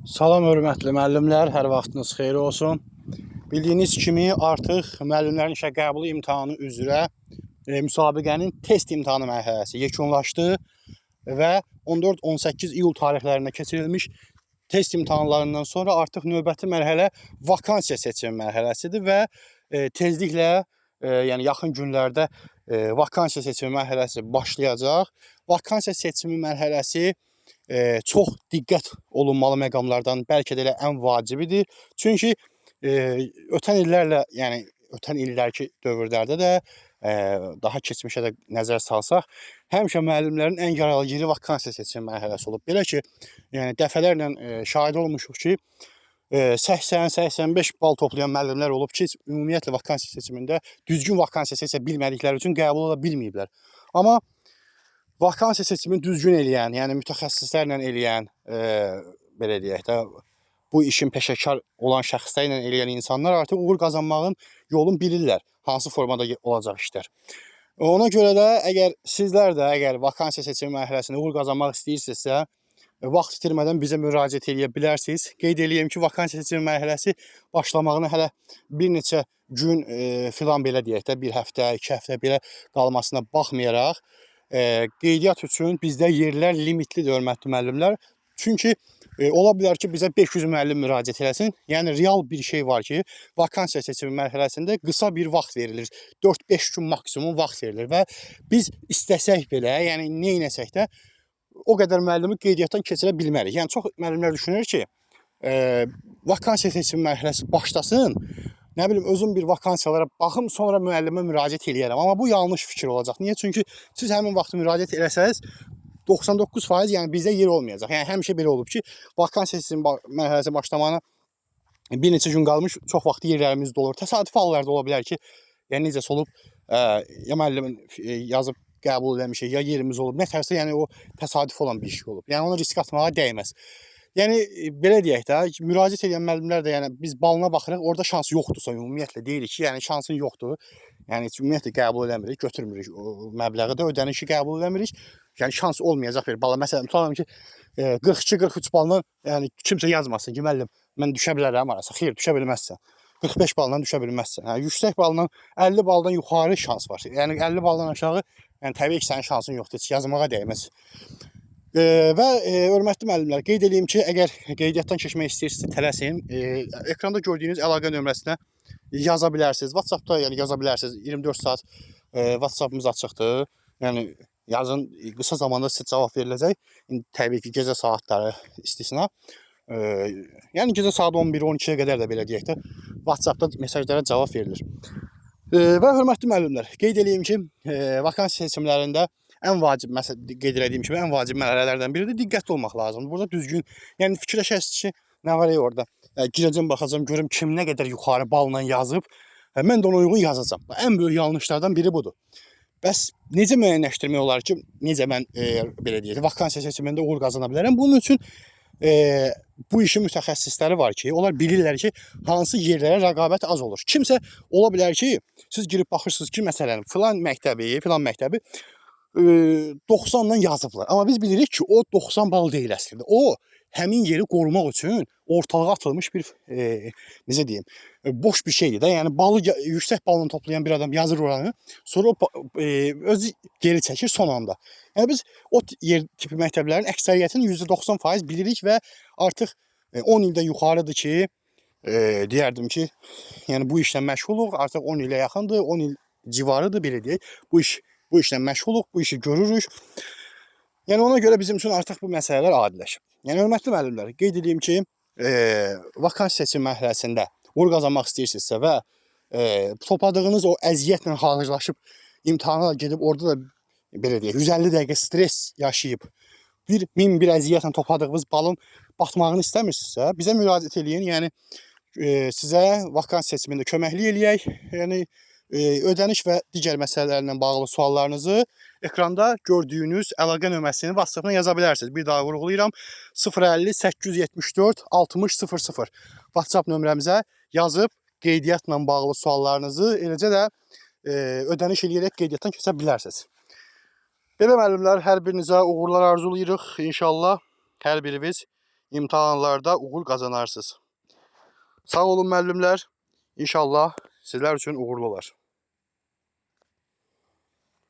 Salam hörmətli müəllimlər, hər vaxtınız xeyir olsun. Bildiyiniz kimi artıq müəllimlərin işə qəbulu imtahanı üzrə müsabiqənin test imtahanı mərhələsi yekunlaşdı və 14-18 iyul tarixlərində keçirilmiş test imtahanlarından sonra artıq növbəti mərhələ vakansiya seçimi mərhələsidir və tezliklə, yəni yaxın günlərdə vakansiya seçimi mərhələsi başlayacaq. Vakansiya seçimi mərhələsi çox diqqət olunmalı məqamlardan bəlkə də elə ən vacibidir. Çünki ötən illərlə, yəni ötən illərki dövrlərdə də daha keçmişə də nəzər salsaq, həmişə müəllimlərin ən yararlı yeri vakansiya seçimi mərhələsi olub. Belə ki, yəni dəfələrlə şahid olmuşuq ki, 80-85 bal toplayan müəllimlər olub ki, ümumiyyətlə vakansiya seçimində düzgün vakansiya seçə bilmədikləri üçün qəbul ola bilməyiblər. Amma vakansiya seçimini düzgün eləyən, yəni mütəxəssislərlə eləyən, belə deyək də, bu işin peşəkar olan şəxslərlə eləyən insanlar artıq uğur qazanmağın yolunu bilirlər, hansı formada olacaq işlər. Ona görə də əgər sizlər də vakansiya seçimi mərhələsində uğur qazanmaq istəyirsinizsə, vaxt itirmədən bizə müraciət edə bilərsiniz. Qeyd edeyim ki, vakansiya seçimi mərhələsi başlamağına hələ bir neçə gün filan belə deyək də, bir həftə, 2 həftə belə qalmasına baxmayaraq, qeydiyyat üçün bizdə yerlər limitlidir hörmətli müəllimlər. Çünki ola bilər ki, bizə 500 müəllim müraciət eləsin. Yəni real bir şey var ki, vakansiya seçimi mərhələsində qısa bir vaxt verilir. 4-5 gün maksimum vaxt verilir və biz istəsək belə, yəni nə etsək də o qədər müəllimi qeydiyyatdan keçirə bilmərik. Yəni çox müəllimlər düşünür ki, vakansiya seçimi mərhələsi başlasın, nə bilim, özüm bir vakansiyalara baxım, sonra müəllimə müraciət eləyərəm. Amma bu yanlış fikir olacaq. Niyə? Çünki siz həmin vaxt müraciət eləsəniz, 99%, yəni bizdə yer olmayacaq. Yəni həmişə belə olub ki, vakansiya seçimi mərhələsi başlamağına bir neçə gün qalmış, çox vaxt yerlərimiz dolur. Təsadüfi hallarda ola bilər ki, yəni necəsə olub, ya müəllimin yazıb qəbul eləmişik, ya yerimiz olub. Nətərsə, yəni o təsadüf olan bir şey olub. Yəni ona risk atmağa dəyməz. Yəni belə deyək də, müraciət edən müəllimlər də, yəni biz balına baxırıq, orada şans yoxdursa ümumiyyətlə deyirik ki, yəni şansın yoxdur. Yəni ümumiyyətlə qəbul eləmirik, götürmürük o məbləği də, ödənişi qəbul eləmirik. Yəni şans olmayacaq bir bala. Məsələn, tutalım ki, 42-43 balla, yəni kimsə yazmasın ki, müəllim, mən düşə bilərəm arası. Xeyr, düşə bilməzsən. 45 baldan düşə bilməzsən. Yəni yüksək balla 50 baldan yuxarı şans var. Yəni 50 baldan aşağı, yəni təbii ki, sənin şansın yoxdur, heç yazmağa dəyməz. Və hörmətli müəllimlər, qeyd edeyim ki, əgər qeydiyyatdan keçmək istəyirsinizsə tələsin. Ekranda gördüyünüz əlaqə nömrəsinə yaza bilərsiniz. WhatsAppda yəni yaza bilərsiniz. 24 saat WhatsAppımız açıqdır. Yəni yazın, qısa zamanda sizə cavab veriləcək. Təbii ki, gecə saatları istisna. Yəni gecə saat 11-12-yə qədər də belə deyək də WhatsAppda mesajlara cavab verilir. Və hörmətli müəllimlər, qeyd edeyim ki, vakansiya seçimlərində ən vacib, məsələn, qeyd etdiyim kimi, ən vacib mərhələlərdən biridir, diqqətli olmaq lazımdır. Burada düzgün, yəni fikirləşəsiniz ki, nə var orada? Girəcəm, baxacam, görüm kim nə qədər yuxarı balla yazıb, mən də ona uyğun yazacam. Ən böyük yanlışlardan biri budur. Bəs necə müəyyənləşdirmək olar ki, necə mən belə deyək, vakansiya seçimində uğur qazana bilərəm? Bunun üçün bu işin mütəxəssisləri var ki, onlar bilirlər ki, hansı yerlərə rəqabət az olur. Kimsə ola bilər ki, siz girib baxırsınız ki, məsələn, filan məktəbi 90-dan yazıblar. Amma biz bilirik ki, o 90 bal deyil əslində. O, həmin yeri qorumaq üçün ortalığa atılmış bir, necə deyim, boş bir şeydir də. Yəni, balı, yüksək balını toplayan bir adam yazır oranı, sonra özü geri çəkir son anda. Yəni, biz o yer tipi məktəblərin əksəriyyətini %90% bilirik və artıq 10 ildə yuxarıdır ki, deyərdim ki, yəni bu işlə məşğuluq, artıq 10 ilə yaxındır, 10 il civarıdır, belə deyək. Bu işlə məşğuluq, bu işi görürük. Yəni ona görə bizim üçün artıq bu məsələlər adiləşib. Yəni hörmətli müəllimlər, qeyd edeyim ki, vakansiya seçim mərhələsində uğur qazanmaq istəyirsinizsə və topladığınız o əziyyətlə hazırlaşıb imtahana gedib orada da belə deyək, 150 dəqiqə stres yaşayıb min bir əziyyətlə topladığınız balın batmağını istəmirsinizsə, bizə müraciət eləyin. Yəni sizə vakansiya seçimində köməklik eləyək. Yəni ödəniş və digər məsələlərlə bağlı suallarınızı ekranda gördüyünüz əlaqə nömrəsini WhatsApp-dan yaza bilərsiniz. Bir daha vurğulayıram. 050 874 60 00 WhatsApp nömrəmizə yazıb qeydiyyatla bağlı suallarınızı, eləcə də ödəniş eləyərək qeydiyyatdan keçə bilərsiniz. Belə müəllimlər, hər birinizə uğurlar arzulayırıq. İnşallah hər biriniz imtahanlarda uğur qazanarsınız. Sağ olun müəllimlər. İnşallah sizlər üçün uğurlu olar.